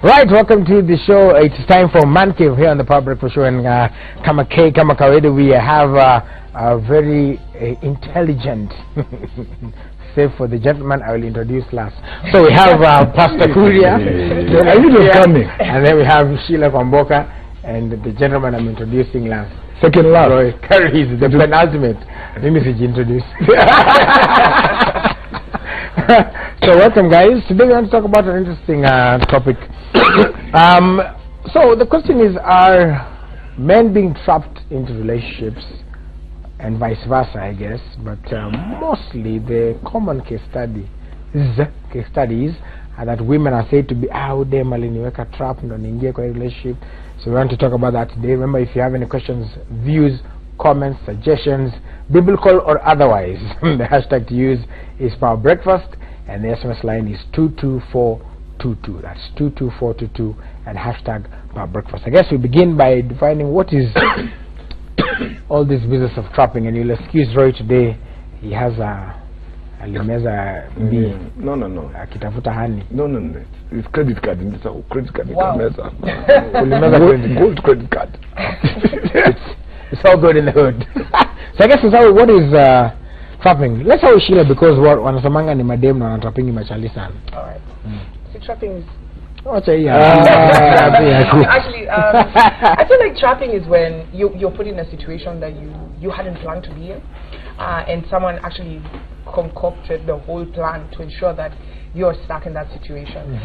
Right, welcome to the show. It's time for Man Cave here on the Power Breakfast Show, and kama kawaida, we have a very intelligent, save for the gentleman I will introduce last. So we have Pastor Kuria, and then we have Sheila Kwamboka, and the gentleman I'm introducing last. Second last. Roy Curry is the penultimate. Let me see, introduce. So welcome, guys. Today we want to talk about an interesting topic. So the question is, are men being trapped into relationships and vice versa, I guess, but mostly the common case studies are that women are said to be dem aliniweka trap ndo niingie kwa relationship. So we want to talk about that today. Remember, if you have any questions, views, comments, suggestions, biblical or otherwise, the hashtag to use is Power Breakfast, and the SMS line is 22422. That's 22422 and hashtag Power Breakfast. I guess we begin by defining what is all this business of trapping, and you'll excuse Roy today. He has alimeza B. No. Akitafuta hani. No. It's credit card. It's a credit card. Wow. Gold credit card. It's all good in the hood. So I guess what is trapping? Let's start with Sheila, because wanasamanga ni madem na wanatrapping machali sana. Alright. See, trapping is... Actually, I feel like trapping is when you're put in a situation that you hadn't planned to be in, and someone actually concocted the whole plan to ensure that you're stuck in that situation.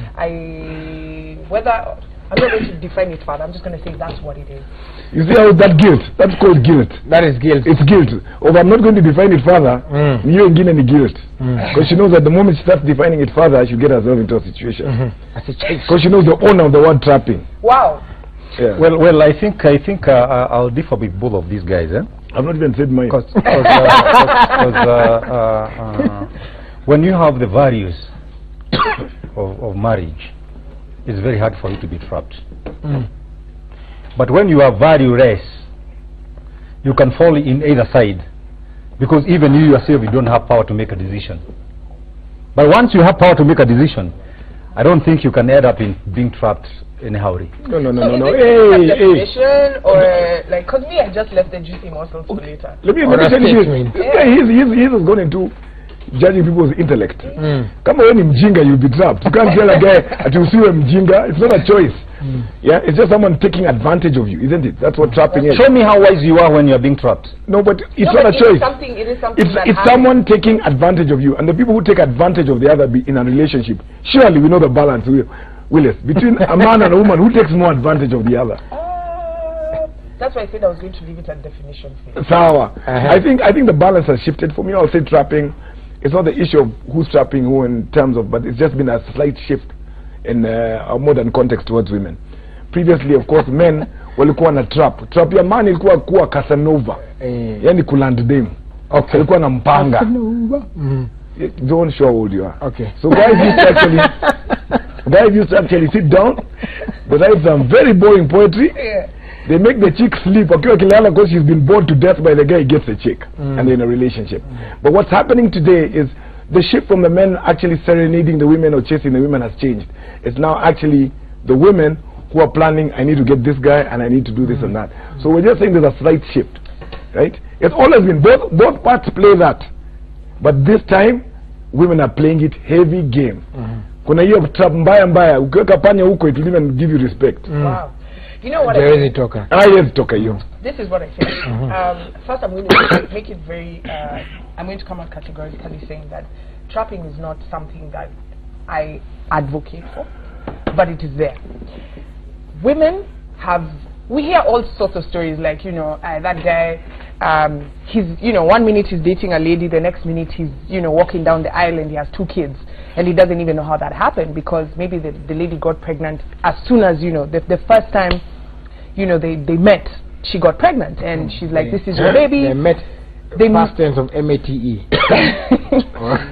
I'm not going to define it further. I'm just going to say that's what it is. You see how that guilt? That's called guilt. That is guilt. It's guilt. Or I'm not going to define it further. You ain't getting any guilt. Because she knows that the moment she starts defining it further, she'll get herself into a situation. Because she knows the owner of the word trapping. Wow. Yeah. Well, I think I'll differ with both of these guys. I've not even said mine. Because when you have the values of marriage, it's very hard for you to be trapped. But when you are valueless, you can fall in either side, because even you yourself, you don't have power to make a decision. But once you have power to make a decision, I don't think you can end up in being trapped in a hurry. No. Definition, or like, because me, I just left the juicy morsels for later. Let me tell you this. He's gone into judging people's intellect. Come on, mjinga, you'll be trapped. You can't tell a guy that you see him mjinga. It's not a choice. Yeah, it's just someone taking advantage of you, isn't it? That's what trapping is. Show me how wise you are when you're being trapped. No, but it's not a choice. It is something it's someone taking advantage of you, and the people who take advantage of the other in a relationship. Surely we know the balance, Willis, between a man and a woman. Who takes more advantage of the other? That's why I said I was going to leave it at definition. Sawa. I think the balance has shifted. For me, I'll say trapping. It's not the issue of who's trapping who in terms of, but it's just been a slight shift in a modern context towards women. Previously, of course, men walikuwa na trap. Trap ya man ilikuwa kuwa Casanova. Yani kuland dem. Okay. Alikuwa na mpanga. Don't show how old you are. Okay. So guys used to actually sit down, they write some very boring poetry. They make the chick sleep because she's been bored to death by the guy, gets a chick, and they're in a relationship. But what's happening today is the shift from the men actually serenading the women or chasing the women has changed. It's now actually the women who are planning, I need to get this guy and I need to do this and that. So we're just saying there's a slight shift, right? It's always been, both parts play that. But this time, women are playing it heavy game. Kuna hiyo trap mbaya, ukiweka panya huko, it will even give you respect. Wow. You know what I think? This is what I think. First, I'm going to make it very, I'm going to come out categorically saying that trapping is not something that I advocate for, but it is there. Women we hear all sorts of stories like, that guy, he's, 1 minute he's dating a lady, the next minute he's, walking down the aisle and he has 2 kids. And he doesn't even know how that happened, because maybe the lady got pregnant as soon as, the first time, they met, she got pregnant. And she's like, this is your baby. They met, past tense of M-A-T-E.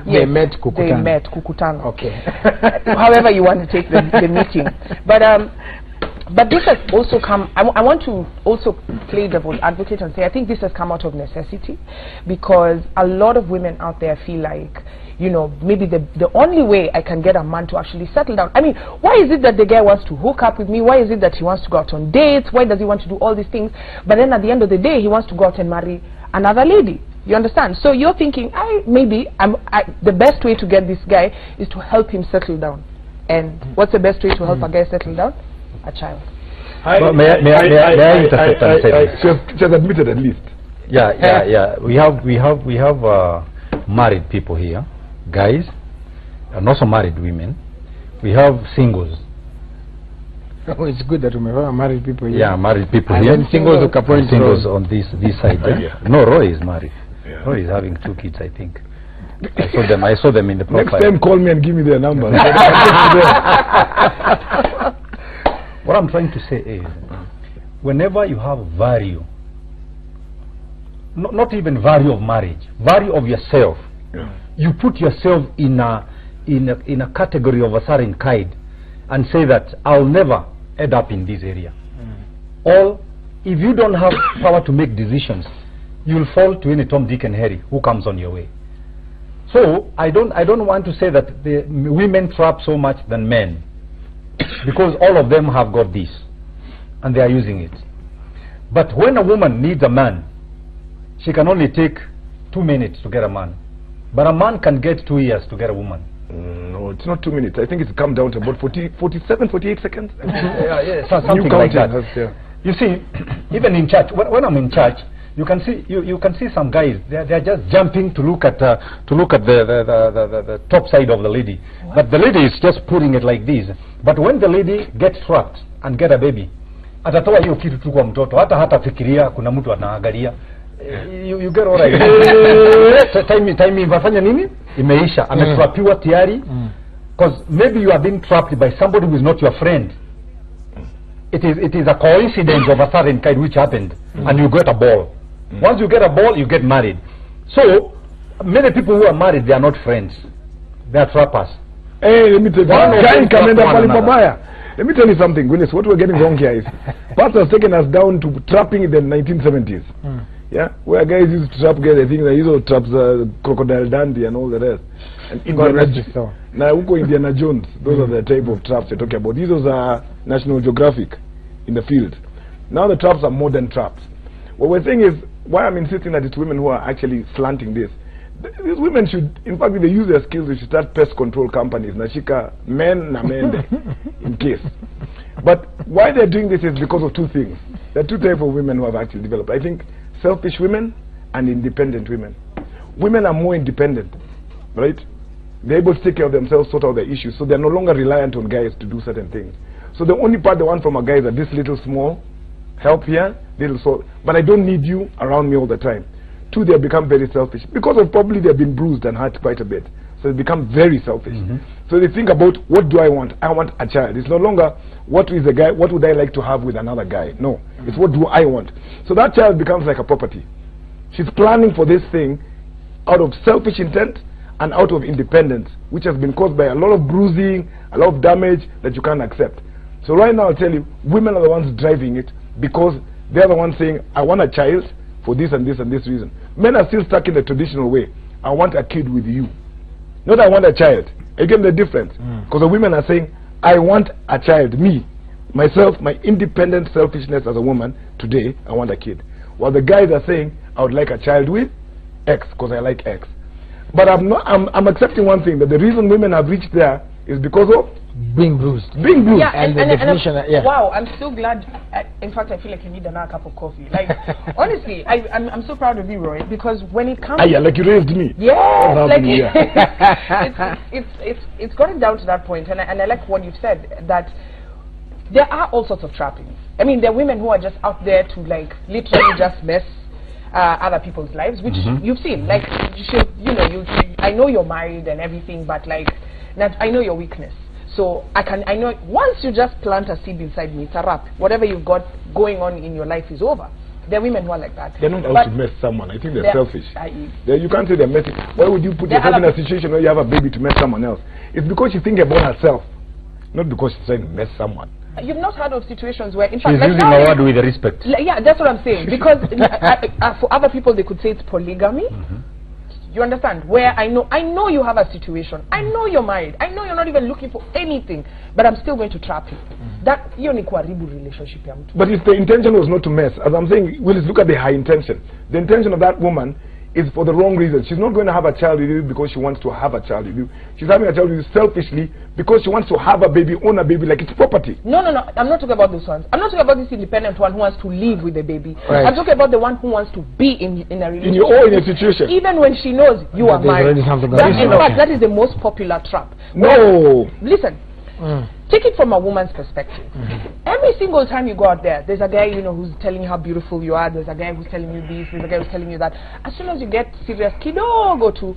They met kukutana. Okay. Okay. However you want to take the meeting. But But this has also come, I want to also play devil's advocate and say I think this has come out of necessity, because a lot of women out there feel like, you know, maybe the only way I can get a man to actually settle down. I mean, why is it that the guy wants to hook up with me? Why is it that he wants to go out on dates? Why does he want to do all these things? But then at the end of the day, he wants to go out and marry another lady. You understand? So you're thinking, the best way to get this guy is to help him settle down. And what's the best way to help a guy settle down? A child. Well, may I intercept and say she has admitted at least. Yeah. We have married people here, guys, and also married women. We have singles. Oh, it's good that we have married people here. Yeah, married people and here. Then singles on this side. No, Roy is married. Yeah. Roy is having 2 kids, I think. I saw them in the profile. Next time, call me and give me their number. What I'm trying to say is, whenever you have value, not even value of marriage, value of yourself, you put yourself in a category of a certain kind, and say that I'll never end up in this area. Or if you don't have power to make decisions, you'll fall to any Tom, Dick, and Harry who comes on your way. So I don't want to say that the women trap so much than men, because all of them have got this and they are using it. But when a woman needs a man, she can only take 2 minutes to get a man, but a man can get 2 years to get a woman. No, it's not 2 minutes. I think it's come down to about 47, 48 seconds. Something like that. You see, even in church, when I'm in church, you can see some guys. They're just jumping to look at the top side of the lady. What? But the lady is just putting it like this. But when the lady gets trapped and get a baby, atatoa hiyo kitu tu kwa mtoto, hata fikiria kuna mtu anaangalia. You get all right. Time imefanya nini? Imeisha. Ametrapiwa tayari. Because maybe you are being trapped by somebody who is not your friend. It is a coincidence of a certain kind which happened, and you get a ball. Once you get a ball, you get married. So many people who are married, they are not friends. They are trappers. Hey, let me tell you. Let me tell you something, Willis. What we're getting wrong here is, pastors taken us down to trapping in the 1970s. Yeah, where guys used to trap guys. I think they used to trap Crocodile Dundee and all the rest. And Indiana Jones. Those are the type of traps you're talking about. These are National Geographic in the field. Now the traps are modern traps. What we're saying is, why I'm insisting that it's women who are actually slanting this. These women should, in fact, if they use their skills, they should start pest control companies. Nashika men na mende, in case. But why they're doing this is because of 2 things. There are 2 types of women who have actually developed. I think selfish women and independent women. Women are more independent, right? They're able to take care of themselves, sort out their issues, so they're no longer reliant on guys to do certain things. So the only part they want from a guy is that this little small help here, little so, but I don't need you around me all the time. 2, they have become very selfish because of probably they've been bruised and hurt quite a bit. So they become very selfish. So they think about, what do I want? I want a child. It's no longer what is a guy, what would I like to have with another guy? No, it's what do I want. So that child becomes like a property. She's planning for this thing out of selfish intent and out of independence, which has been caused by a lot of bruising, a lot of damage that you can't accept. So right now I'll tell you, women are the ones driving it, because they're the ones saying, I want a child for this and this and this reason. Men are still stuck in the traditional way. I want a kid with you. Not I want a child. Again, the difference. Because the women are saying, I want a child. Me, myself, my independent selfishness as a woman, today, I want a kid. While the guys are saying, I would like a child with X, because I like X. But I'm accepting one thing, that the reason women have reached there is because of being bruised. Being bruised. Yeah, and the definition. Wow, I'm so glad. In fact, I feel like you need another cup of coffee. Like, honestly, I'm so proud of you, Roy, because when it comes, yeah, like you raised me. Yeah, like it's gotten down to that point, and I like what you've said, that there are all sorts of trappings. I mean, there are women who are just out there to like literally just mess other people's lives, which you've seen. Like, I know you're married and everything, but like, I know your weakness. So I know once you just plant a seed inside me, it's a wrap. Whatever you've got going on in your life is over. There are women who are like that. They're not out to mess someone. I think they're selfish. You can't say they're messing. Why would you put yourself in a situation where you have a baby to mess someone else? It's because she's thinking about herself, not because she's trying to mess someone. You've not heard of situations where, in She's fact, like using a word with respect. yeah, that's what I'm saying. Because for other people, they could say it's polygamy. You understand? Where I know you have a situation. I know you're married. I know you're not even looking for anything, but I'm still going to trap you. That hiyo ni kuharibu relationship ya mtu. But if the intention was not to mess, as I'm saying, Willis, look at the high intention. The intention of that woman is for the wrong reason. She's not going to have a child with you because she wants to have a child with you. She's having a child with you selfishly because she wants to have a baby, own a baby like it's property. No. I'm not talking about those ones. I'm not talking about this independent one who wants to live with the baby. Right. I'm talking about the one who wants to be in a relationship. In your own situation. Even when she knows you are There's married. already something That, going in on. fact, that is the most popular trap. No. Listen. Take it from a woman's perspective. Every single time you go out there, there's a guy, you know, who's telling you how beautiful you are. There's a guy who's telling you this. There's a guy who's telling you that. As soon as you get serious, kidogo tu,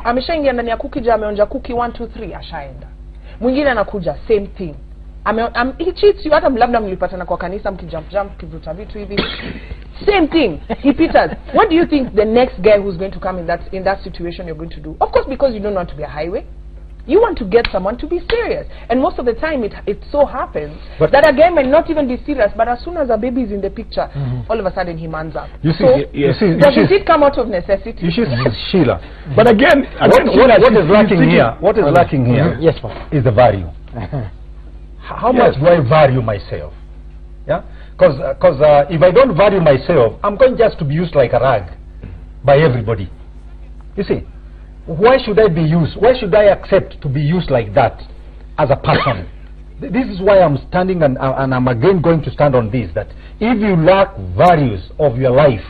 ameshaingia ndani ya Kukija, ameonja kuki 1 2 3, ashaenda. Mwingine anakuja, same thing. He cheats you, hata labda mlipatana kwa kanisa, mkijump, kivuta vitu hivi. Same thing. He peters. What do you think the next guy who's going to come in that situation you're going to do? Of course, because you don't want to be a highway. You want to get someone to be serious, and most of the time it so happens that a guy might not even be serious, but as soon as a baby is in the picture, all of a sudden he mans up. You see, so, does it come out of necessity? You see, Sheila. But again, what is lacking here? What is lacking here? Yes, is the value. How much do I value myself? Yeah, because if I don't value myself, I'm going just to be used like a rag by everybody. You see. Why should I be used? Why should I accept to be used like that as a person? This is why I'm standing and I'm again going to stand on this, that if you lack values of your life,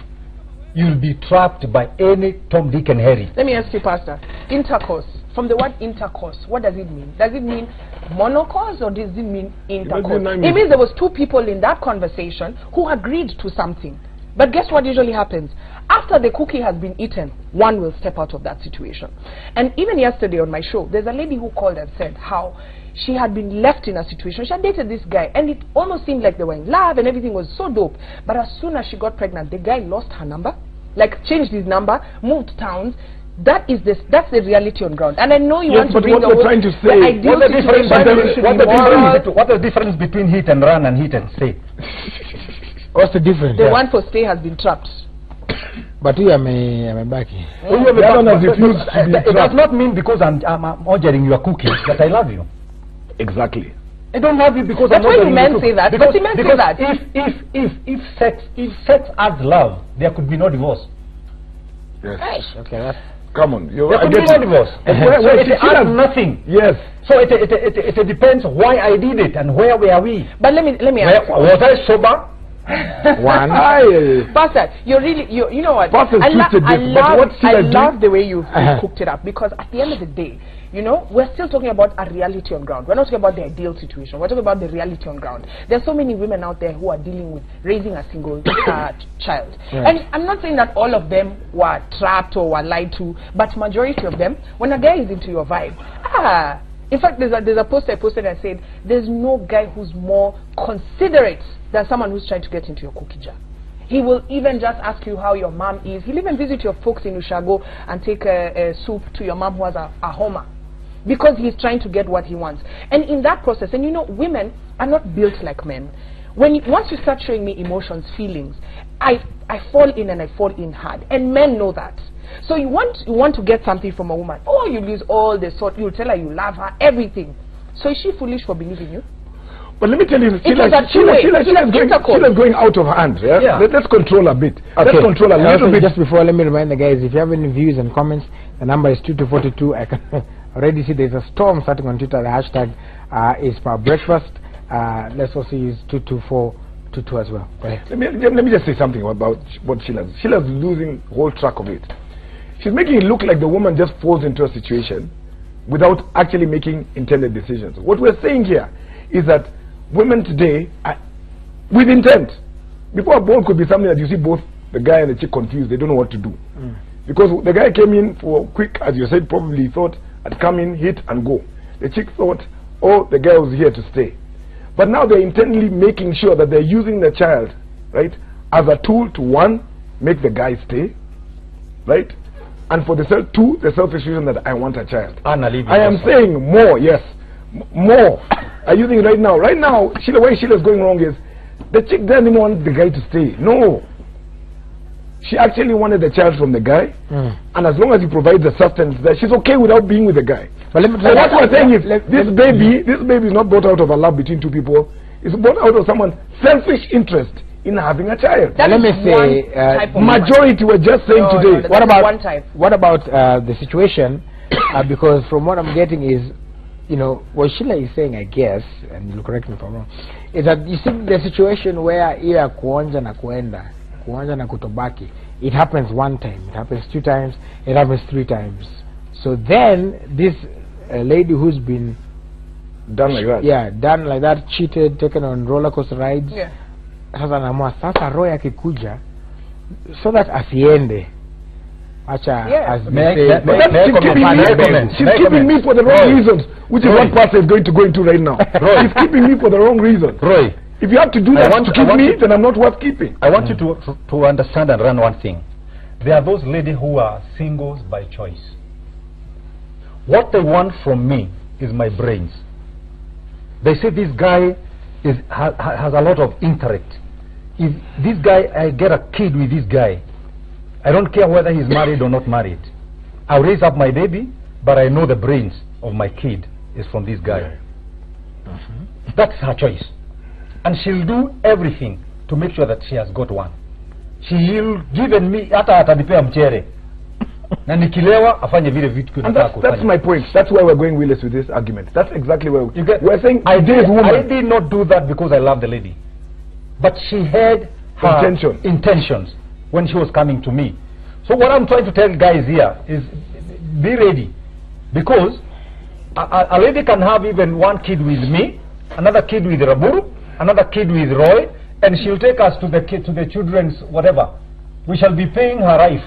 you'll be trapped by any Tom, Dick and Harry. Let me ask you, Pastor. Intercourse. From the word intercourse, what does it mean? Does it mean monocourse or does it mean intercourse? It means there was two people in that conversation who agreed to something. But guess what usually happens? After the cookie has been eaten, one will step out of that situation. And even yesterday on my show, there's a lady who called and said how she had been left in a situation. She had dated this guy, and it almost seemed like they were in love and everything was so dope. But as soon as she got pregnant, the guy lost her number, like changed his number, moved towns. That's the reality on ground. And I know you want to bring what we're trying to say, what's the difference between hit and run and hit and stay? What's the difference? The one for stay has been trapped. But you are back. It does not mean because I'm ordering your cookies that I love you. Exactly. I don't love you because That's I'm why men say that. Because men say that. If sex adds love, there could be no divorce. Yes. Okay, that's come on. There could be no divorce. So it adds nothing. Yes. So it depends why I did it and where were we. But let me ask. Was I sober? One. Pastor, you know what? Pastor's I love the way you cooked it up, because at the end of the day, you know, we're still talking about a reality on ground. We're not talking about the ideal situation. We're talking about the reality on ground. There's so many women out there who are dealing with raising a single child. Right. And I'm not saying that all of them were trapped or were lied to, but majority of them, when a guy is into your vibe, in fact, there's a post I posted and said, there's no guy who's more considerate than someone who's trying to get into your cookie jar. He will even just ask you how your mom is. He'll even visit your folks in Ushago and take a soup to your mom who has a Homa, because he's trying to get what he wants. And in that process, and you know, women are not built like men. Once you start showing me emotions, feelings, I fall in, and I fall in hard. And men know that. So you want to get something from a woman. Oh, you lose all the sort. You tell her you love her, everything. So is she foolish for believing you? But let me tell you, Sheila's going out of hand. Yeah? Let's control a bit. Okay. Let's control a little bit. Just before, let me remind the guys, if you have any views and comments, the number is 2242. I can already see there's a storm starting on Twitter. The hashtag is for breakfast. Let's also use 22422 as well. Go ahead. Let me just say something about what Sheila's losing whole track of it. She's making it look like the woman just falls into a situation without actually making intended decisions. What we're saying here is that women today are with intent. Before a ball could be something that you see both the guy and the chick confused. They don't know what to do. Because the guy came in for quick, as you said, probably thought I'd come in, hit and go. The chick thought, oh, the guy was here to stay. But now they're intently making sure that they're using the child, right, as a tool to, one, make the guy stay, right, and for the selfish reason that I want a child. I am saying more, yes, more are using it right now. Right now, Sheila, where Sheila's going wrong is the chick doesn't want the guy to stay. No. She actually wanted the child from the guy, and as long as he provides the sustenance, that she's okay without being with the guy. But so what we're saying is, this baby is not brought out of a love between two people. It's brought out of someone's selfish interest in having a child. Let me say, majority were just saying today. What about the situation? Because from what I'm getting is, you know, what Sheila is saying, I guess, and you'll correct me if I'm wrong, is that you see the situation where iya kuonja na kuenda, kuonja na kutobaki, it happens one time, it happens 2 times, it happens 3 times. So then this lady who's been done like that, done like that, cheated, taken on roller coaster rides, sasa naamua sasa roho yake kuja so that asiende. Acha, she's keeping me for the wrong reasons, which is what Pastor is going to go into right now. She's keeping me for the wrong reason. If you have to do that to keep me, then I'm not worth keeping. I want you to understand and run one thing. There are those ladies who are singles by choice. What they want from me is my brains. They say this guy has a lot of intellect. If this guy, I get a kid with this guy, I don't care whether he's married or not married. I'll raise up my baby, but I know the brains of my kid is from this guy. That's her choice. And she'll do everything to make sure that she has got one. She'll given me hata atanipea mchere. Na nikilewa afanye vile vitu that's my point. That's why we're going Willis with this argument. That's exactly where we're saying I did not do that because I love the lady. But she had her intentions when she was coming to me. So what I'm trying to tell guys here is be ready, because a lady can have even one kid with me, another kid with Raburu, another kid with Roy, and she'll take us to the children's whatever. We shall be paying her life,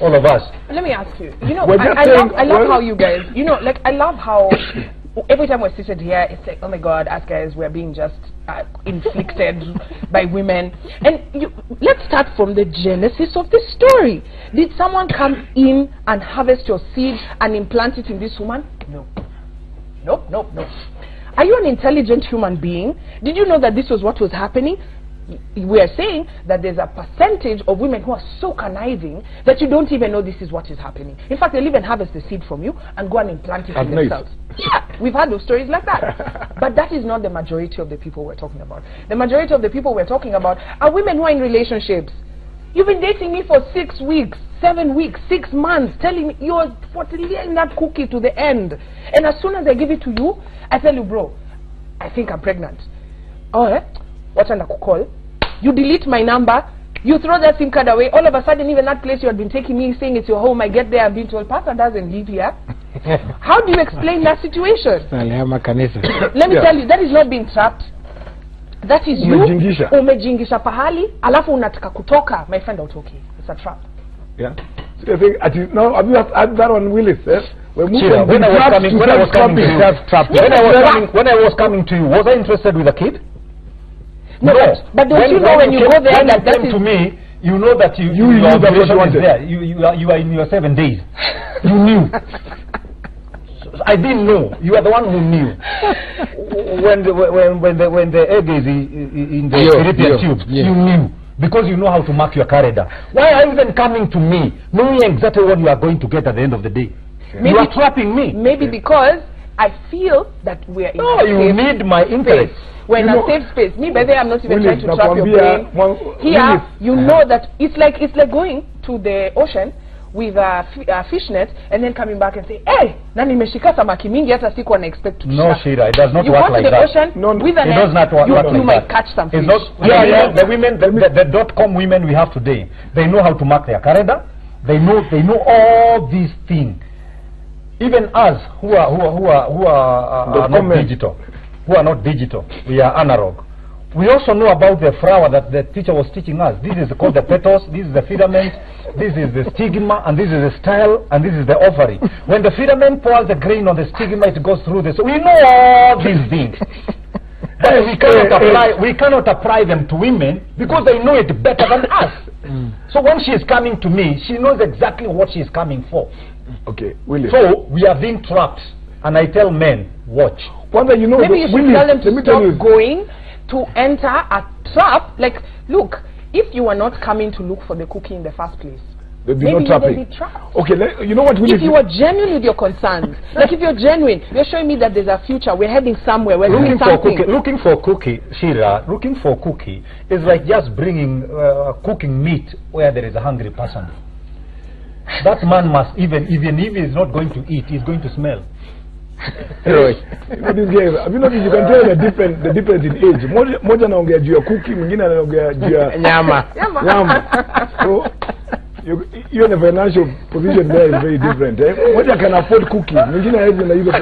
all of us. Let me ask you, you know, I love how you guys, you know, like I love how every time we're seated here, it's like, oh my God, us guys, we're being just inflicted by women. And let's start from the genesis of the story. Did someone come in and harvest your seed and implant it in this woman? No. Nope, nope, nope. Are you an intelligent human being? Did you know that this was what was happening? We are saying that there's a percentage of women who are so conniving that you don't even know this is what is happening. In fact, they'll even harvest the seed from you and go and implant it in themselves. Yeah, we've had those stories like that. But that is not the majority of the people we're talking about. The majority of the people we're talking about are women who are in relationships. You've been dating me for 6 weeks, 7 weeks, 6 months, telling me you're laying that cookie to the end. And as soon as I give it to you, I tell you, bro, I think I'm pregnant. Oh, eh? What an call. You delete my number, you throw that SIM card away, all of a sudden even that place you had been taking me saying it's your home, I get there and being told Pastor doesn't live here. How do you explain that situation? Let me tell you, that is not being trapped. That is you umejingisha pahali alafu unataka kutoka, my friend, autoki. It's a trap. Yeah. So I think now have you had that on Willis? When I was coming to you, was I interested with a kid? No, but don't you know when you go there that came to me, you know that you knew that was there. You are in your 7 days. You knew. I didn't know. You are the one who knew. When the egg is in the European tube, you knew. Because you know how to mark your calendar. Why are you then coming to me, knowing exactly what you are going to get at the end of the day? Maybe you are trapping me. Maybe because I feel that we are in a you need my interest. We're in a safe space. Me, by the way, I'm not even trying to trap your brain. Here, you know that it's like going to the ocean with a fish net and then coming back and say, hey, nani nimeshika samaki mingi hata siku ana expect to No, Shira, it does not work like that. You go to the ocean with a net, does not work like you might catch some fish. The women, the .com women we have today, they know how to mark their calendar. They know all these things. Even us who are not digital, we are analog. We also know about the flower that the teacher was teaching us. This is called the petals, this is the filament, this is the stigma, and this is the style, and this is the ovary. When the filament pours the grain on the stigma, it goes through this. We know all these things. But we cannot apply them to women because they know it better than us. So when she is coming to me, she knows exactly what she is coming for. Okay, William. So we are being trapped. And I tell men, watch. Whether you know, maybe you should tell them to let me tell stop you, going to enter a trap. Like, look, if you are not coming to look for the cookie in the first place, there'll be maybe no you trapping. will be trapped. Okay, you know what? If you are genuine with your concerns, like if you're genuine, you're showing me that there's a future, we're heading somewhere, we're doing something. Looking for cookie, Sheila, looking for cookie is like just bringing cooking meat where there is a hungry person. That man must, even if he's not going to eat, he's going to smell. Right. You know these guys, have you noticed you can tell the difference in age. Moja anaongea juu ya cookie, mwingine anaongea juu ya Nyama. So you're in a financial position there is very different. Moja can afford cookie, mwingine hawezi na hizo.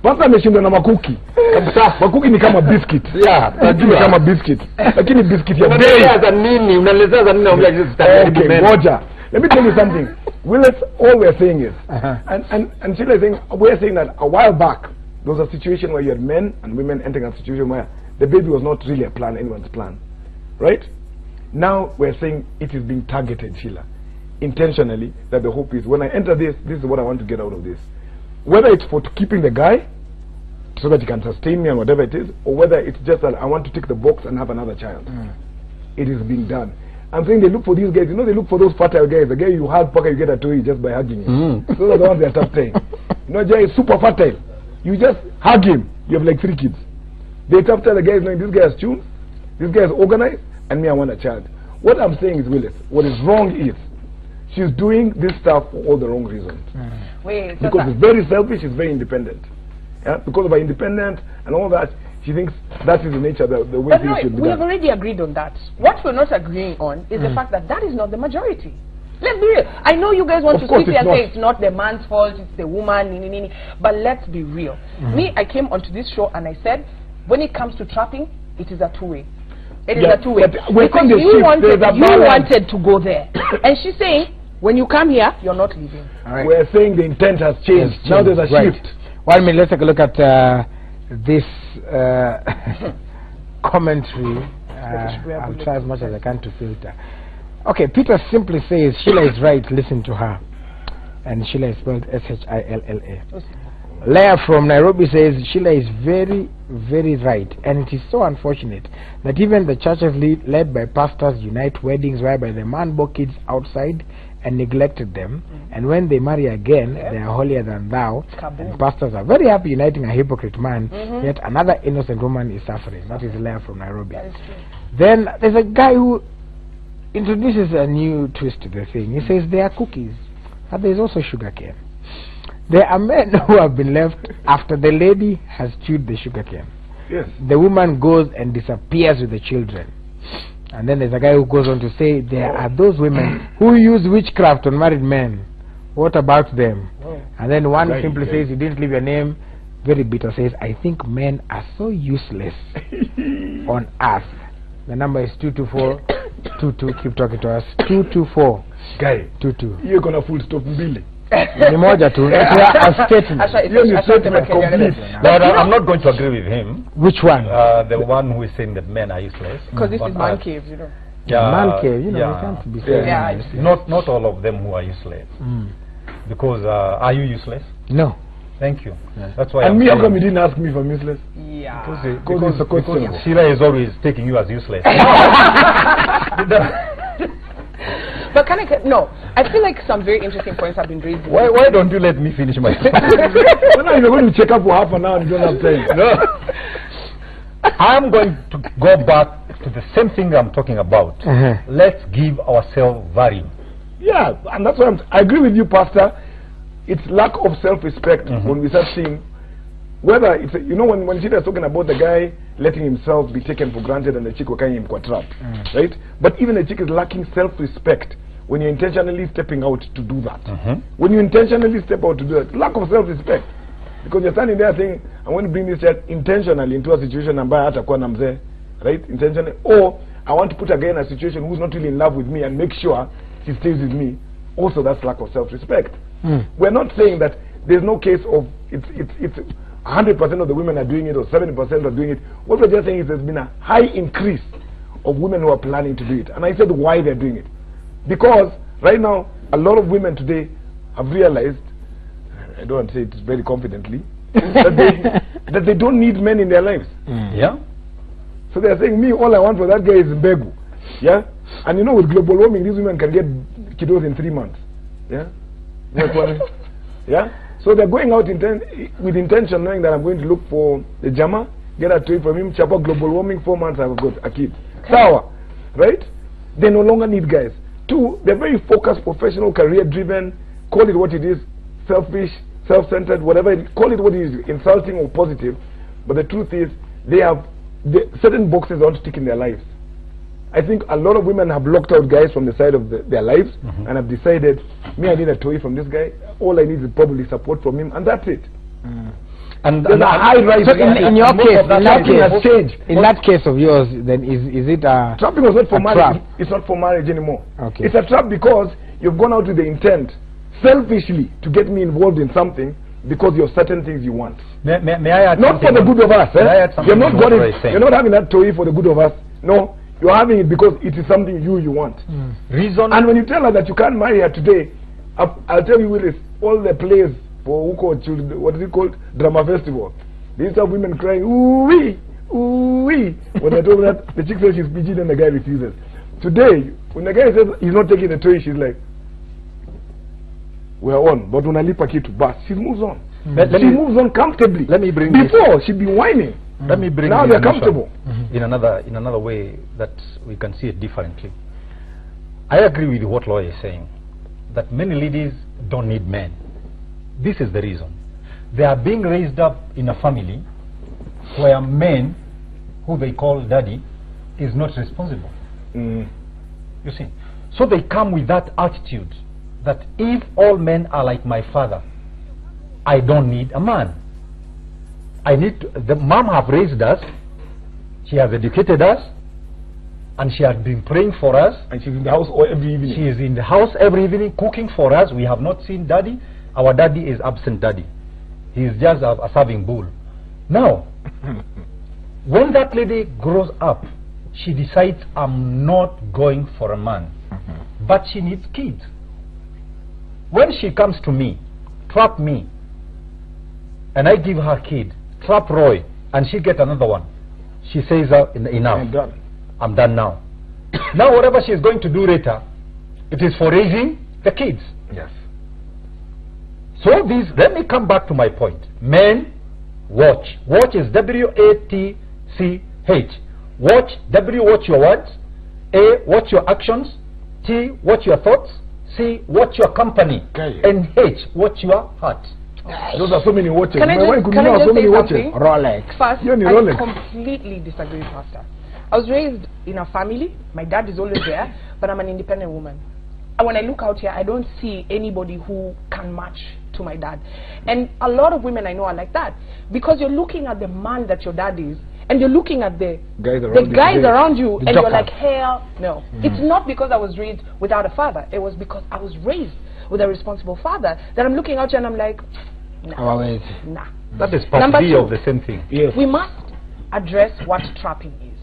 Pasta ameshindwa na makuki. Kabisa, makuki ni kama biscuit. Yeah, ni kama biscuit. Lakini biscuit ya bei. Unaleza za nini Okay, moja. Let me tell you something. Willis, all we're saying is, and Sheila is saying, we're saying that a while back, there was a situation where you had men and women entering a situation where the baby was not really a plan, anyone's plan. Right? Now we're saying it is being targeted, Sheila, intentionally, that the hope is, when I enter this is what I want to get out of this. Whether it's for keeping the guy, so that he can sustain me and whatever it is, or whether it's just that I want to tick the box and have another child. It is being done. I'm saying they look for these guys, you know, they look for those fertile guys, the guy you hug, you get a toy just by hugging him. Those are the ones they are tough saying. You know, Jay is super fertile. You just hug him, you have like 3 kids. They tough tell the guys, knowing this guy has tuned, this guy is organized, and me, I want a child. What I'm saying is, Willis, what is wrong is, she's doing this stuff for all the wrong reasons. Wait, because it's very selfish, it's very independent. Yeah? Because of her independence and all that, she thinks that is the nature, the way things should be we done. have already agreed on that. What we're not agreeing on is the fact that that is not the majority. Let's be real. I know you guys want to sit here and say it's not the man's fault, it's the woman, but let's be real. Me, I came onto this show and I said, when it comes to trapping, it is a two-way. It is a two-way. Because you wanted to go there. And she's saying, when you come here, you're not leaving. Right. We're saying the intent has changed. Now there's a shift. 1 minute, let's take a look at this commentary. I'll try as much as I can to filter. Okay, Peter simply says Sheila is right, listen to her. And Sheila is spelled S-H-I-L-L-A. Leah from Nairobi says Sheila is very, very right, and it is so unfortunate that even the churches led by pastors unite weddings whereby the man bore kids outside and neglected them, and when they marry again, they are holier than thou. And pastors are very happy uniting a hypocrite man, yet another innocent woman is suffering. That is Leah from Nairobi. Then there's a guy who introduces a new twist to the thing. He says there are cookies, but there's also sugar cane. There are men who have been left after the lady has chewed the sugar cane. Yes. The woman goes and disappears with the children. And then there's a guy who goes on to say there are those women who use witchcraft on married men. What about them? And then one simply says, he didn't leave your name, very bitter, says, I think men are so useless on earth. The number is 224-22. Keep talking to us. 224. Guy. 22. You're going to full stop Billy. Ni moja tu. A statement. But I'm not going to agree with him. Which one? The one who is saying that men are useless. Because this is man cave, you know. Man cave, you know, we can't be saying. Not all of them who are useless. Because are you useless? No. Thank you. That's why. And me, how come you didn't ask me if I'm useless? Yeah. Because Sheila is always taking you as useless. But I feel like some very interesting points have been raised. Why don't you let me finish my Well, now you're going to check up for half an hour and you don't have time. No. I'm going to go back to the same thing I'm talking about. Let's give ourselves value. Yeah, and that's why I agree with you, Pastor. It's lack of self-respect when we start seeing whether it's when Sheila is talking about the guy letting himself be taken for granted and the chick working him trap, right? But even the chick is lacking self-respect when you're intentionally stepping out to do that. When you intentionally step out to do that, lack of self-respect, because you're standing there saying, I want to bring this child intentionally into a situation ambayo hatakuwa na mzee, right? Intentionally, or I want to put a guy in a situation who's not really in love with me and make sure he stays with me. Also, that's lack of self-respect. We're not saying that there's no case of it's 100% of the women are doing it or 70% are doing it. What we're just saying is there's been a high increase of women who are planning to do it. And I said why they're doing it. Because right now, a lot of women today have realized, I don't want to say it very confidently, that they don't need men in their lives. Yeah. So they're saying, me, all I want for that guy is Mbegu. Yeah? And you know, with global warming, these women can get kiddos in 3 months. Yeah? Yeah? So they're going out with intention, knowing that I'm going to look for the Jama, get a toy from him, chapa global warming, 4 months, I've got a kid. Sawa. Right? They no longer need guys. 2, they're very focused, professional, career-driven, call it what it is, selfish, self-centered, whatever, call it what it is, insulting or positive. But the truth is, they have certain boxes they want to tick in their lives. I think a lot of women have locked out guys from the side of their lives and have decided, me, I need a toy from this guy. All I need is probably support from him, and that's it. And there's a high rise. So in your case, in that case of yours, then is it a trapping was not for marriage? Trap? It's not for marriage anymore. Okay. It's a trap because you've gone out with the intent, selfishly, to get me involved in something because you have certain things you want. May I add not for the good of us. You're not got it. You're not having that toy for the good of us. No. You're having it because it is something you want. Reason. And when you tell her that you can't marry her today, I'll tell you, Willis, all the plays for Uko, what is it called? Drama festival. They used to have women crying, ooh-wee, ooh-wee. When they told her that, the chick says she's PG, then the guy refuses. Today, when the guy says he's not taking the toy, she's like, we're on. But when I leap a kid to bus, she moves on. She moves on comfortably. Let me bring Before, she'd be whining. Let me bring now they're comfortable. In another way that we can see it differently. I agree with what Lawyer is saying, that many ladies don't need men. This is the reason. They are being raised up in a family where men, who they call daddy, is not responsible. You see. So they come with that attitude that if all men are like my father, I don't need a man. The mom have raised us, she has educated us, and she has been praying for us. And she's in the house every evening. She is in the house every evening cooking for us. We have not seen daddy. Our daddy is absent daddy. He is just a serving bull. Now, when that lady grows up, she decides, I'm not going for a man. But she needs kids. When she comes to me, trap me, and I give her kid, trap Roy, and she get another one, she says, enough, I'm done now. Now whatever she is going to do later, it is for raising the kids. Yes. So let me come back to my point. Men, watch. Watch is W-A-T-C-H. Watch, W, watch your words. A, watch your actions. T, watch your thoughts. C, watch your company. And H, watch your heart. Those are so many watches. Can I just say something? Rolex. First, Rolex. I completely disagree with Pastor. I was raised in a family. My dad is always there, but I'm an independent woman. And when I look out here, I don't see anybody who can match to my dad. And a lot of women I know are like that. Because you're looking at the man that your dad is, and you're looking at the guys around you, and you're like, hell no. It's not because I was raised without a father. It was because I was raised with a responsible father that I'm looking out here and I'm like, nah. Nah. That is part B of the same thing. Yes. We must address what trapping is.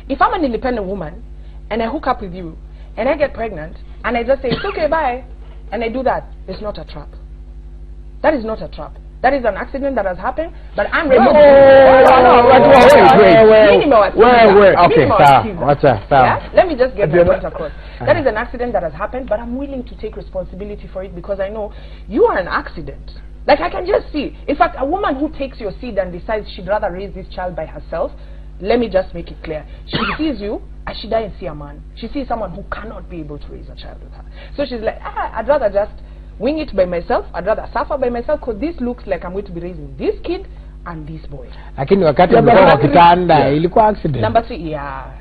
If I'm an independent woman and I hook up with you and I get pregnant and I just say, it's okay, bye, and I do that, it's not a trap. That is not a trap. That is an accident that has happened, but I'm ready to... Let me just get my point across. That is an accident that has happened, but I'm willing to take responsibility for it because I know you are an accident. Like, I can just see. In fact, a woman who takes your seed and decides she'd rather raise this child by herself, let me just make it clear. She sees you, and she doesn't see a man. She sees someone who cannot be able to raise a child with her. So she's like, I'd rather just wing it by myself. I'd rather suffer by myself because this looks like I'm going to be raising this kid and this boy. Lakini wakati mlikuwa kitanda ilikuwa accident. Number 3,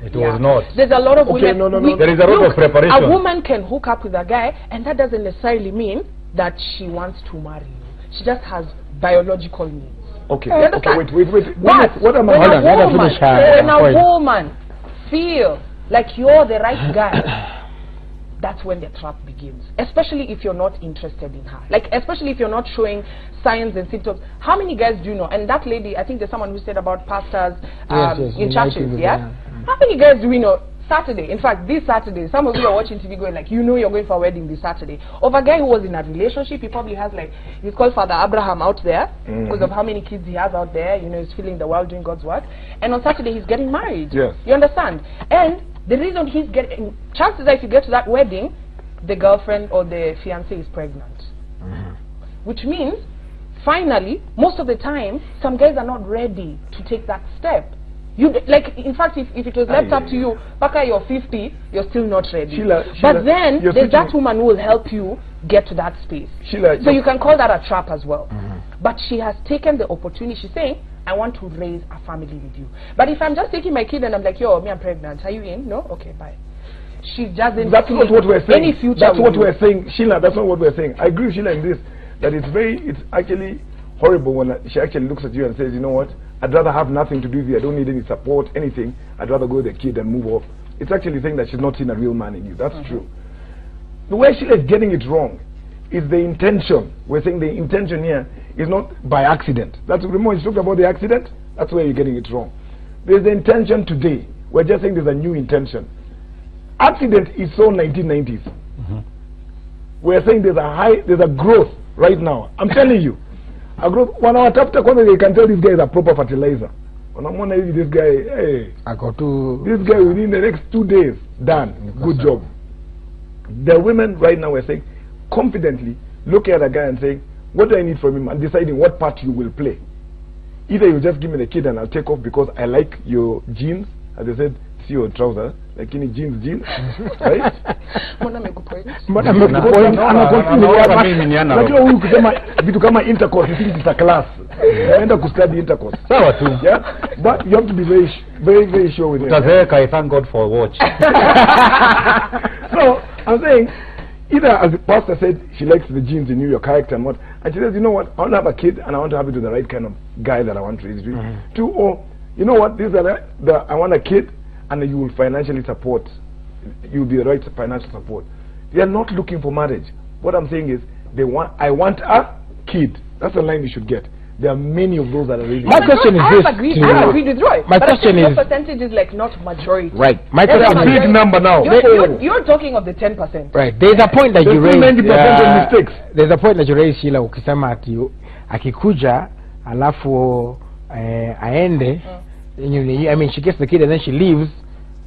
It was not. There's a lot of women. There is a lot of preparation. A woman can hook up with a guy, and that doesn't necessarily mean that she wants to marry you. She just has biological needs. Okay. You understand? Wait. But what am I? When a woman feel like you're the right guy, that's when the trap begins. Especially if you're not interested in her. Like, especially if you're not showing signs and symptoms. How many guys do you know? And that lady, I think there's someone who said about pastors in churches, yeah? How many guys do we know Saturday, in fact, this Saturday, some of you are watching TV going like, you know you're going for a wedding this Saturday. Of a guy who was in a relationship, he probably has like, he's called Father Abraham out there, because of how many kids he has out there, you know, he's filling the world doing God's work. And on Saturday, he's getting married. Yes. You understand? And the reason he's getting, chances are if you get to that wedding, the girlfriend or the fiancé is pregnant. Which means, finally, most of the time, some guys are not ready to take that step. You like, in fact, if it was left up to you, Baka, you're 50, you're still not ready. Sheila, but then there's that woman who will help you get to that space. Sheila, so you can call that a trap as well. But she has taken the opportunity. She's saying, I want to raise a family with you. But if I'm just taking my kid and I'm like, yo, me, I'm pregnant. Are you in? No? Okay, bye. She doesn't. That's not what we're saying. Any future. That's what we're saying, Sheila. That's not what we're saying. I agree with Sheila in this. That it's actually horrible when she actually looks at you and says, you know what? I'd rather have nothing to do with you. I don't need any support, anything. I'd rather go with the kid and move off. It's actually saying that she's not seen a real man in you. That's true. The way Sheila is getting it wrong is the intention. We're saying the intention here is not by accident. That's remember you talked about the accident. That's where you're getting it wrong. There's the intention today. We're just saying there's a new intention. Accident is so 1990s. We're saying there's a growth right now. I'm telling you. A growth. When our chapter comes, they can tell this guy is a proper fertilizer. When I'm wondering if this guy, hey, I got to this guy within the next 2 days, done. Good job. The women right now are saying, confidently, looking at a guy and saying, what do I need from him? And deciding what part you will play. Either you just give me the kid and I'll take off because I like your jeans, as they said, see your trousers, like any jeans, right? Lakini huyu kusema vitu kama intercourse, it's a class. Naenda kustudy intercourse. Sawa tu. Yeah? But you have to be very sure with it. I thank God for a watch. So, I'm saying, either as the pastor said, she likes the genes in you, your character and what, and she says, you know what, I want to have a kid and I want to have it with the right kind of guy that I want to raise with. Two, or, you know what, these are I want a kid and you will financially support, you will be the right financial support. They are not looking for marriage. What I'm saying is, I want a kid. That's the line you should get. There are many of those that are really. My question is this. I agree with Roy. My question is. The percentage is like not majority. Right. My question is. Big number now. You're talking of the 10%. Right. There's a point that you raised. 90% of mistakes. There's a point that you raised, Sheila, ukisema ati akikuja alafu aende. I mean, she gets the kid and then she leaves.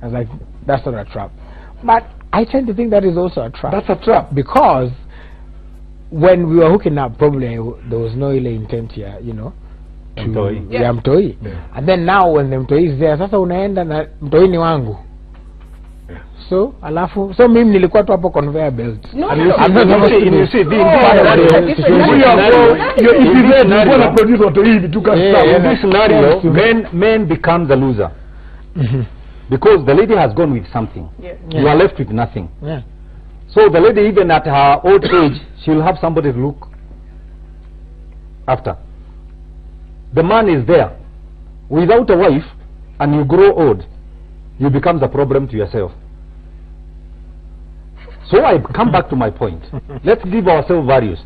I was like, that's not a trap. But I tend to think that is also a trap. That's a trap. Because when we were hooking up, probably there was no ill intent here, you know, to mtoi. And then now when the mtoi is there, sasa unaenda na mtoi ni wangu. So alafu, so mimi nilikuwa tu hapo conveyor belt. You see, being part of the in this scenario, men become the loser. Because the lady has gone with something. You are left with nothing. So the lady, even at her old age, she will have somebody to look after. The man is there without a wife, and you grow old, you become the problem to yourself. So I come back to my point. Let's give ourselves values,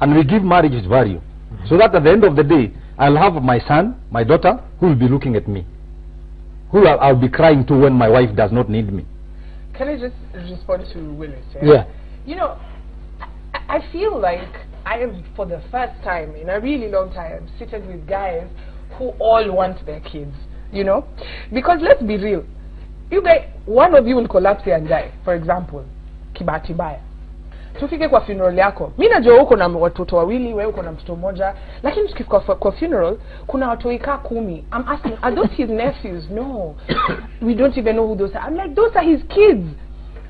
and we give marriage its value, so that at the end of the day, I'll have my son, my daughter, who will be looking at me, who I'll be crying to when my wife does not need me. Can I just respond to Willis? Yeah. You know, I feel like I am, for the first time in a really long time, seated with guys who all want their kids, you know? Because let's be real. You guys, one of you will collapse here and die, for example, kibati baya. Tufike kwa funeral yako. Mimi najua uko na watoto wawili, wewe uko na mtoto mmoja, lakini tukifika kwa funeral kuna watu ika 10. I'm asking, are those his nephews? No. We don't even know who those are. I'm like, those are his kids.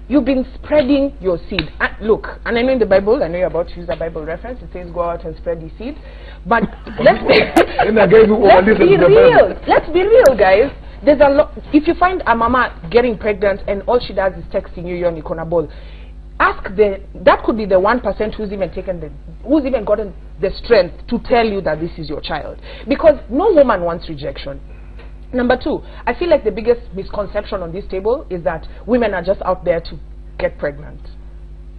You've been spreading your seed. Look, and I know in the Bible, I know you're about to use a Bible reference, it says go out and spread the seed. But let's be real. Let's be real, guys. There's a lot. If you find a mama getting pregnant and all she does is texting you, you're on Ikona Ball, that could be the 1% who's even gotten the strength to tell you that this is your child. Because no woman wants rejection. Number two, I feel like the biggest misconception on this table is that women are just out there to get pregnant.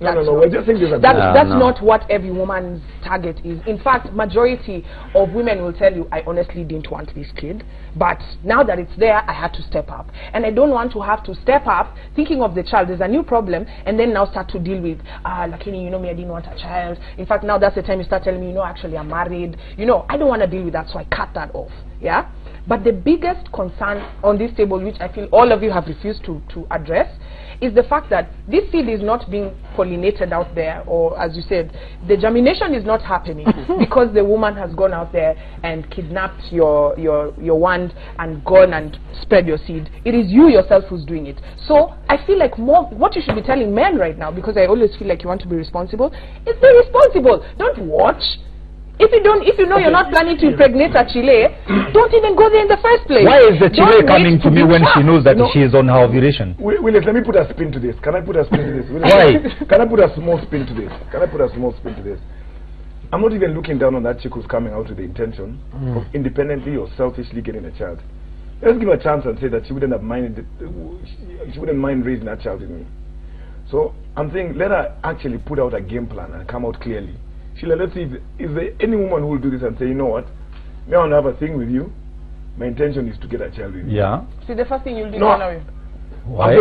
No, we're just saying this. That's not what every woman's target is. In fact, majority of women will tell you, I honestly didn't want this kid, but now that it's there, I had to step up. And I don't want to have to step up thinking of the child. There's a new problem, and then now start to deal with, Lakini, you know me, I didn't want a child. In fact, now that's the time you start telling me, you know, actually I'm married. You know, I don't want to deal with that, so I cut that off. Yeah? But the biggest concern on this table, which I feel all of you have refused to address, is the fact that this seed is not being pollinated out there, or as you said, the germination is not happening because the woman has gone out there and kidnapped your wand and gone and spread your seed. It is you yourself who's doing it. So I feel like more what you should be telling men right now, because I always feel like you want to be responsible, is be responsible. Don't watch. If you know you're not planning to impregnate a Chile, don't even go there in the first place. Why is the Chile coming to me when she knows that she is on her ovulation? Willis, let me put a spin to this. Can I put a spin to this? Willis, why? Can I put a small spin to this? I'm not even looking down on that chick who's coming out with the intention of independently or selfishly getting a child. Let's give her a chance and say that she wouldn't have minded. She wouldn't mind raising that child with me. So I'm saying let her actually put out a game plan and come out clearly. Sheila, let's see, is there any woman who will do this and say, you know what, may I want to have a thing with you? My intention is to get a child with you. Yeah. See, the first thing you'll do no. is why?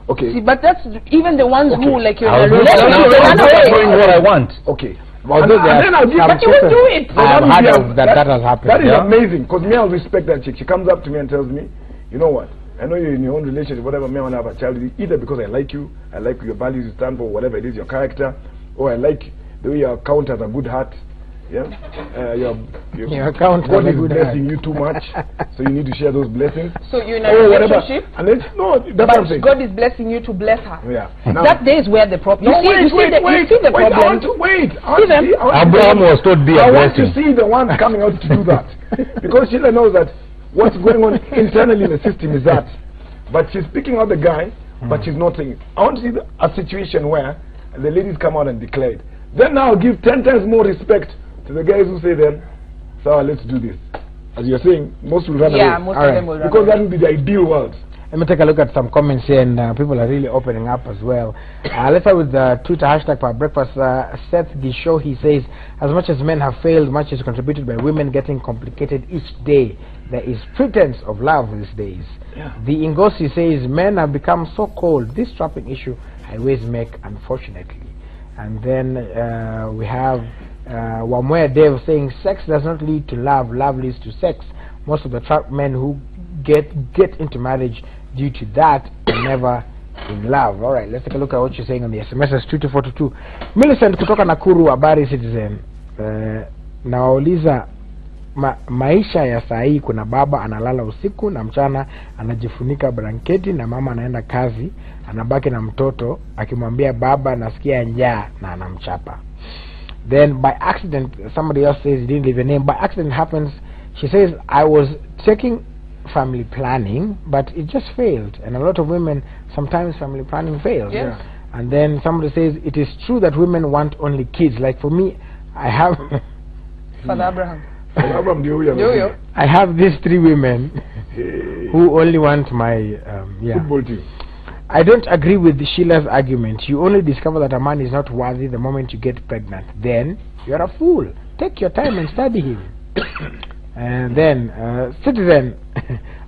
Okay. See, but that's even the ones who, like, you're in a relationship, doing what I want. Okay. Although but you will do it. I've heard of that has happened. That is amazing, because me, I'll respect that chick. She comes up to me and tells me, you know what, I know you're in your own relationship, whatever, may I want to have a child with you, either because I like you, I like your values you stand for, whatever it is, your character, or I like the way your account has a good heart. Yeah, your account God has a is good blessing heart. you too much, so you need to share those blessings. So you're in a relationship, and then, no, that's but what I'm saying. God is blessing you to bless her. Yeah. That day is where the problem. No, you see the problem. I want to wait. Abraham was told be a I want to blessing. see the one coming out to do that, because Sheila knows that what's going on internally in the system is that. But she's picking out the guy, but she's not saying. I want to see a situation where the ladies come out and declare it. Then now give 10 times more respect to the guys who say then, so let's do this. As you're saying, most will run away. Yeah, most of them will run away. Because that will be the ideal world. Let me take a look at some comments here, and people are really opening up as well. Let's start with the Twitter hashtag for breakfast. Seth Gisho, he says, as much as men have failed, much is contributed by women getting complicated each day. There is pretense of love these days. Yeah. The Ingosi says, men have become so cold. This trapping issue highways make, unfortunately. And then we have Wamwea Dev saying, sex does not lead to love, love leads to sex. Most of the trapped men who get into marriage due to that are never in love. All right, let's take a look at what you're saying on the SMS 22422. Millicent kutoka Nakuru, habari Citizen. Nawauliza maisha ya saa hii, kuna baba analala usiku na mchana anajifunika blanketi, na mama anaenda kazi, anabaki na mtoto akimwambia baba nasikia njaa na anamchapa. Then by accident, somebody else says he didn't leave a name, by accident happens, she says, I was taking family planning but it just failed, and a lot of women, sometimes family planning fails. Yes. And then somebody says it is true that women want only kids. Like for me, I have Father Abraham. I have these 3 women who only want my football team. I don't agree with Sheila's argument. You only discover that a man is not worthy the moment you get pregnant. Then you're a fool. Take your time and study him. And then Citizen,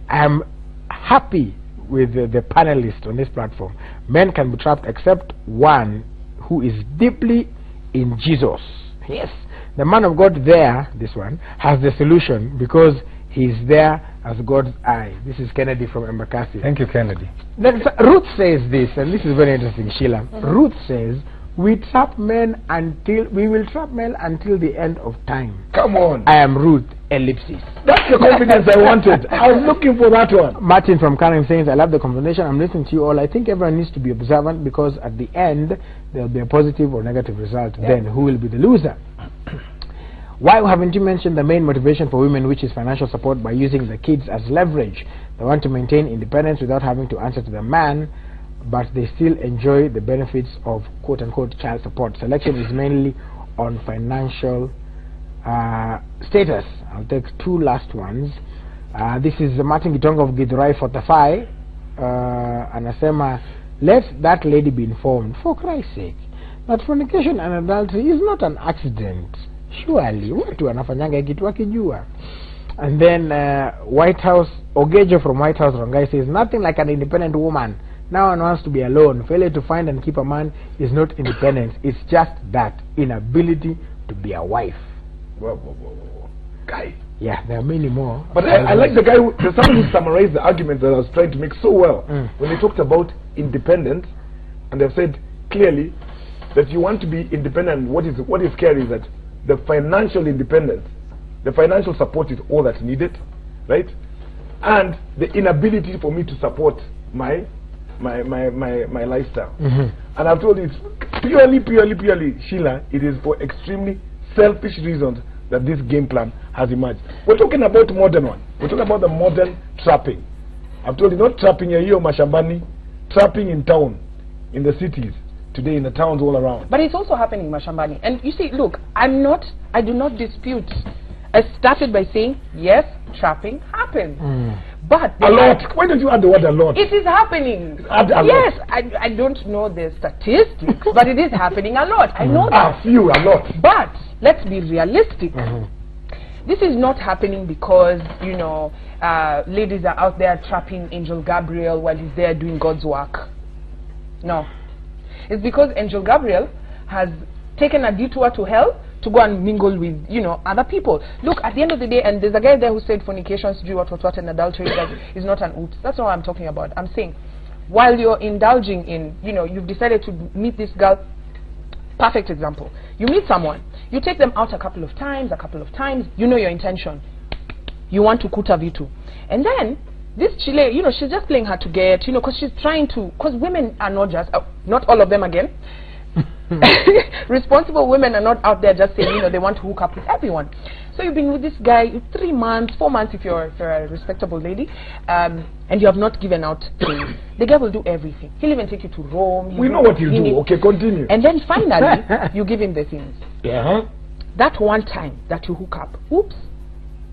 I'm happy with the panelists on this platform. Men can be trapped except one who is deeply in Jesus. Yes, the man of God there, this one, has the solution because he's there as God's eye. This is Kennedy from Embakasi. Thank you, Kennedy. Then Ruth says this, and this is very interesting, Sheila. Ruth says, we will trap men until the end of time. Come on. I am Ruth, ellipsis. That's the confidence I wanted. I was looking for that one. Martin from Karen saying, I love the conversation. I'm listening to you all. I think everyone needs to be observant, because at the end, there will be a positive or negative result. Yeah. Then who will be the loser? Why haven't you mentioned the main motivation for women, which is financial support, by using the kids as leverage? They want to maintain independence without having to answer to the man, but they still enjoy the benefits of quote-unquote child support. Selection is mainly on financial status. I'll take 2 last ones. This is Martin Gitonga of Githurai 45. Anasema let that lady be informed, for Christ's sake, that fornication and adultery is not an accident. Surely, watu wanafanyanga kitu wakijua. And then White House, Ogejo from White House Rongai says, nothing like an independent woman. Now one wants to be alone. Failure to find and keep a man is not independence. It's just that inability to be a wife. Whoa. Guy. Yeah, there are many more. But I like the guy, the someone who summarized the argument that I was trying to make so well. When they talked about independence, and they've said clearly that you want to be independent. What is scary is that the financial independence, the financial support is all that's needed, right? And the inability for me to support my lifestyle. And I've told you, it's purely, Sheila, it is for extremely selfish reasons that this game plan has emerged. We're talking about the modern one. We're talking about the modern trapping. I've told you, not trapping here mashambani, trapping in town, in the cities, today in the towns all around. But it's also happening mashambani. And you see, look, I do not dispute. I started by saying, yes, trapping happens. But a lot. Why don't you add the word a lot? It is happening. Yes, I don't know the statistics, but it is happening a lot. I know that. A few, a lot. But let's be realistic. This is not happening because, you know, ladies are out there trapping Angel Gabriel while he's there doing God's work. No. It's because Angel Gabriel has taken a detour to hell to go and mingle with, you know, other people. Look, at the end of the day, and there's a guy there who said fornications, what, and adultery is not an oops. That's not what I'm talking about. I'm saying, while you're indulging in, you know, you've decided to meet this girl, perfect example. You meet someone, you take them out a couple of times, you know your intention. You want to kuta vitu. And then, this Chile, you know, she's just playing hard to get, you know, because she's trying to, because women are not just, not all of them again, responsible women are not out there just saying, you know, they want to hook up with everyone. So you've been with this guy 3 months, 4 months if you're a respectable lady, and you have not given out things. The guy will do everything. He'll even take you to Rome. We know what he'll do. Okay, continue. And then finally, you give him the things. Yeah. That one time that you hook up, oops,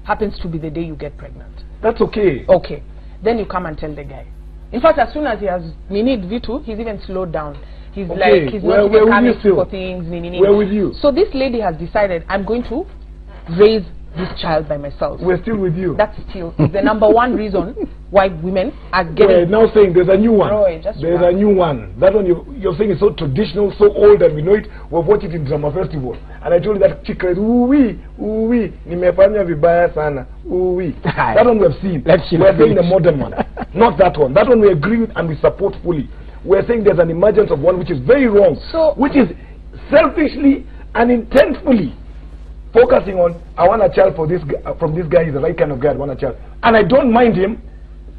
happens to be the day you get pregnant. That's okay. Okay. Then you come and tell the guy. In fact, as soon as he has minid vitu, he's even slowed down. He's okay. Like, he's not even coming for things. We're with you. So this lady has decided, I'm going to raise this child by myself. We're still with you. That's still the number one reason why women are getting... We're now saying there's a new one. Roy, there's a new one. That one you're saying is so traditional, so old, and we know it. We've watched it in drama festival. And I told you that chick is ooh-wee, nimefanya vibaya sana, ooh-wee. That one we've seen. We're saying the modern one. Not that one. That one we agree with and we support fully. We're saying there's an emergence of one which is very wrong, which is selfishly and intentfully focusing on, I want a child from this guy, he's the right kind of guy, I want a child. And I don't mind him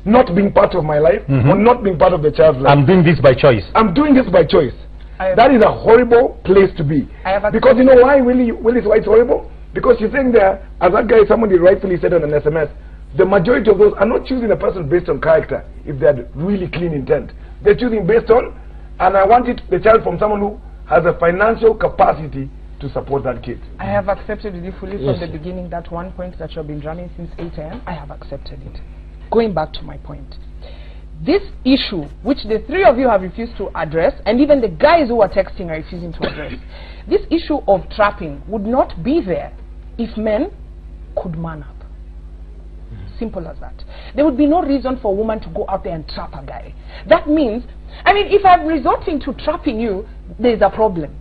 not being part of my life or not being part of the child's life. I'm doing this by choice. I'm doing this by choice. That is a horrible place to be. Because you know why Willie why it's horrible? Because she's saying there, as that guy, somebody rightfully said on an SMS, the majority of those are not choosing a person based on character if they had really clean intent. They're choosing based on, and I want the child from someone who has a financial capacity to support that kid. I have accepted it fully from the beginning. That one point that you've been running since 8 a.m. I have accepted it. Going back to my point, this issue, which the three of you have refused to address, and even the guys who are texting are refusing to address, this issue of trapping would not be there if men could man up. Simple as that. There would be no reason for a woman to go out there and trap a guy. That means, I mean, if I'm resorting to trapping you, there's a problem.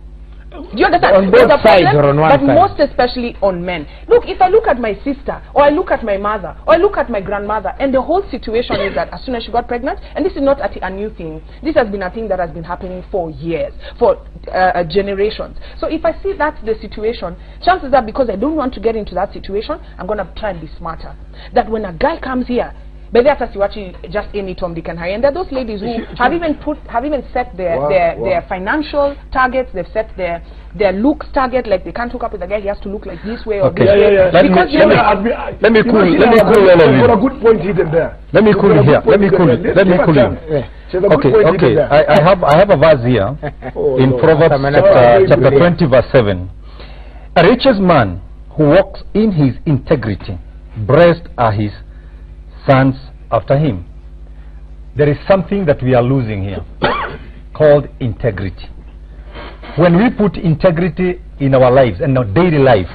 Do you understand? On both sides or on one side? But most especially on men. Look, if I look at my sister, or I look at my mother, or I look at my grandmother, and the whole situation is that as soon as she got pregnant, and this is not a new thing, this has been a thing that has been happening for years, for generations. So if I see that's the situation, chances are, because I don't want to get into that situation, I'm going to try and be smarter. That when a guy comes here, but that's actually just any Tom, Dick and Harry, and there are those ladies who have even set their financial targets. They've set their looks target, like they can't hook up with a guy, he has to look like this way or this way. Let me cool all of you. Got a good point hidden there. Let me cool here. Let me cool you. Okay. I have a verse here in Proverbs chapter 20 verse 7. A righteous man who walks in his integrity, blessed are his sons after him. There is something that we are losing here. called integrity. When we put integrity in our lives and our daily life,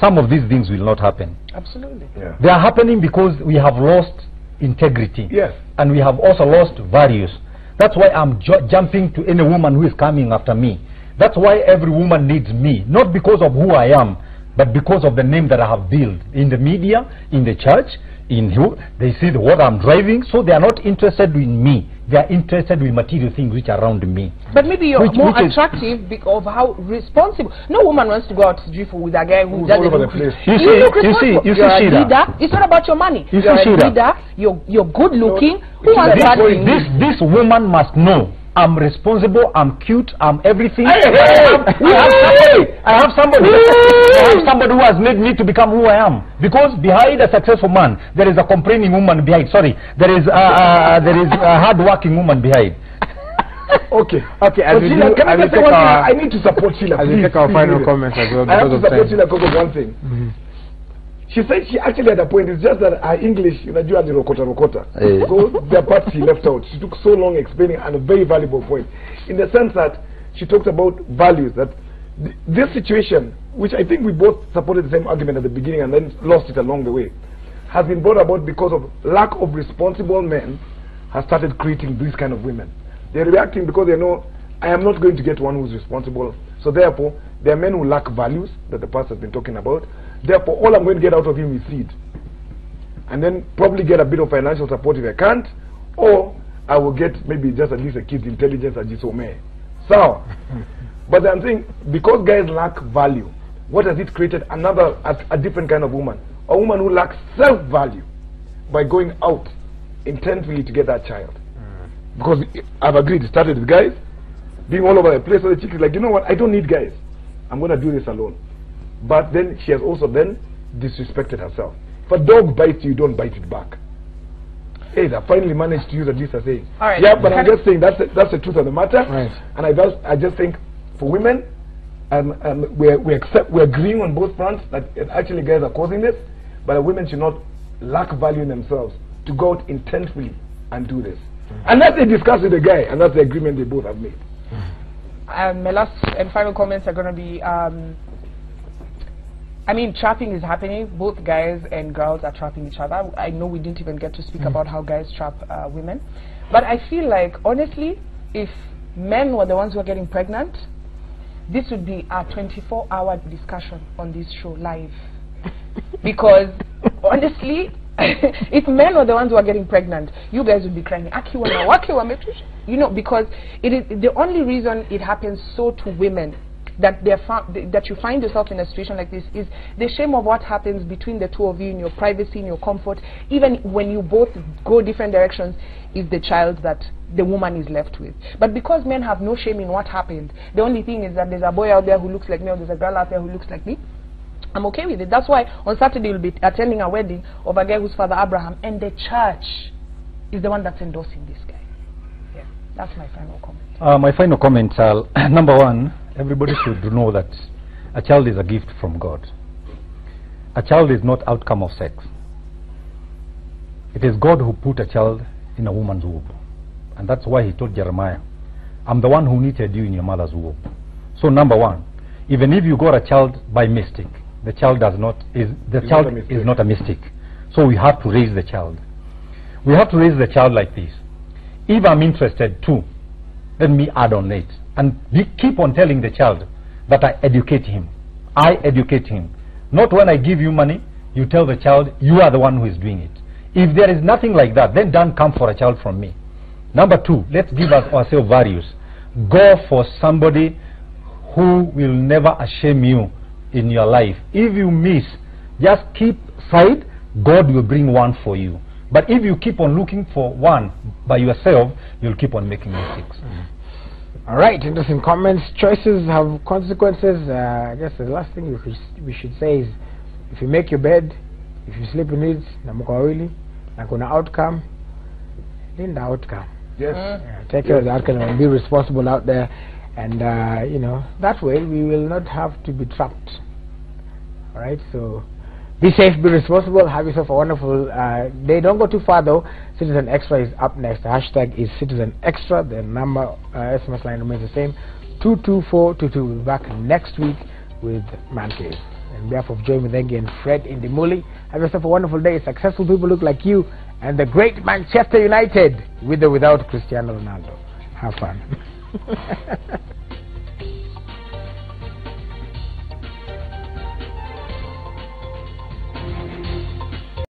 some of these things will not happen. Absolutely. Yeah. They are happening because we have lost integrity. Yes. And we have also lost values. That's why I'm jumping to any woman who is coming after me. That's why every woman needs me. Not because of who I am, but because of the name that I have built in the media, in the church, in who they see what I'm driving. So they are not interested in me. They are interested in material things which are around me. But maybe you're more attractive because of how responsible. No woman wants to go out to drift with a guy who doesn't look responsible. You see, you're a leader. It's not about your money. You're a leader. You're good looking. Who wants that thing? This woman must know I'm responsible, I'm cute, I'm everything. I have somebody who has made me to become who I am. Because behind a successful man, there is a complaining woman behind. Sorry, there is a hard-working woman behind. Okay. Sheila, can I just say one thing? I need to support Sheila. As we take our final comments as well. I have to support Sheila because of one thing. She said she actually had a point. It's just that her English, you know, the rokota. So the part she left out. She took so long explaining, and a very valuable point. In the sense that she talked about values, that this situation, which I think we both supported the same argument at the beginning and then lost it along the way, has been brought about because of lack of responsible men have started creating these kind of women. They're reacting because they know, I am not going to get one who's responsible. So therefore, there are men who lack values that the pastor has been talking about. Therefore, all I'm going to get out of him is seed. And then probably get a bit of financial support if I can't. Or I will get maybe just at least a kid's intelligence as so may. So, but I'm saying, because guys lack value, what has it created? A different kind of woman. A woman who lacks self-value by going out intently to get that child. Because I've agreed, it started with guys being all over the place. So the chick is like, you know what, I don't need guys. I'm going to do this alone. But then she has also then disrespected herself. If a dog bites you, don't bite it back. Hey, I finally managed to use at least a saying. Right. Yeah, but I'm just saying that's the truth of the matter. Right. And I just think for women, we're agreeing on both fronts that actually guys are causing this, but women should not lack value in themselves to go out intently and do this. And that's they discuss with the guy, and that's the agreement they both have made. My last and final comments are going to be, I mean, trapping is happening. Both guys and girls are trapping each other. I know we didn't even get to speak about how guys trap women. But I feel like, honestly, if men were the ones who are getting pregnant, this would be a 24-hour discussion on this show live. Because, honestly, if men were the ones who are getting pregnant, you guys would be crying, you know, because it is the only reason it happens so to women that that you find yourself in a situation like this is the shame of what happens between the two of you in your privacy, in your comfort. Even when you both go different directions, is the child that the woman is left with. But because men have no shame in what happened, the only thing is that there's a boy out there who looks like me, or there's a girl out there who looks like me, I'm okay with it. That's why on Saturday we'll be attending a wedding of a guy who's Father Abraham, and the church is the one that's endorsing this guy. Yeah, that's my final comment. My final comment, number one, everybody should know that a child is a gift from God. A child is not outcome of sex. It is God who put a child in a woman's womb. And that's why he told Jeremiah, I'm the one who knitted you in your mother's womb. So number one, even if you got a child by mistake, the child is not a mistake. So we have to raise the child. We have to raise the child like this. If I'm interested too, let me add on it. And we keep on telling the child that I educate him. I educate him. Not when I give you money, you tell the child you are the one who is doing it. If there is nothing like that, then don't come for a child from me. Number two, let's give ourselves values. Go for somebody who will never shame you in your life. If you miss, just keep side, God will bring one for you. But if you keep on looking for one by yourself, you'll keep on making mistakes. All right, interesting comments. Choices have consequences. I guess the last thing we should say is, if you make your bed, if you sleep in it, na mko wawili, na kuna outcome, linda outcome. Yes. Take care of the outcome and be responsible out there. And, you know, that way we will not have to be trapped. All right, so Be safe, be responsible, have yourself a wonderful day. Don't go too far though. Citizen Extra is up next. The hashtag is Citizen Extra. The number SMS line remains the same, 22422. We'll be back next week with Man Cave. On behalf of Joy Muthengi and Fred Indimuli, have yourself a wonderful day. Successful people look like you, and the great Manchester United, with or without Cristiano Ronaldo. Have fun.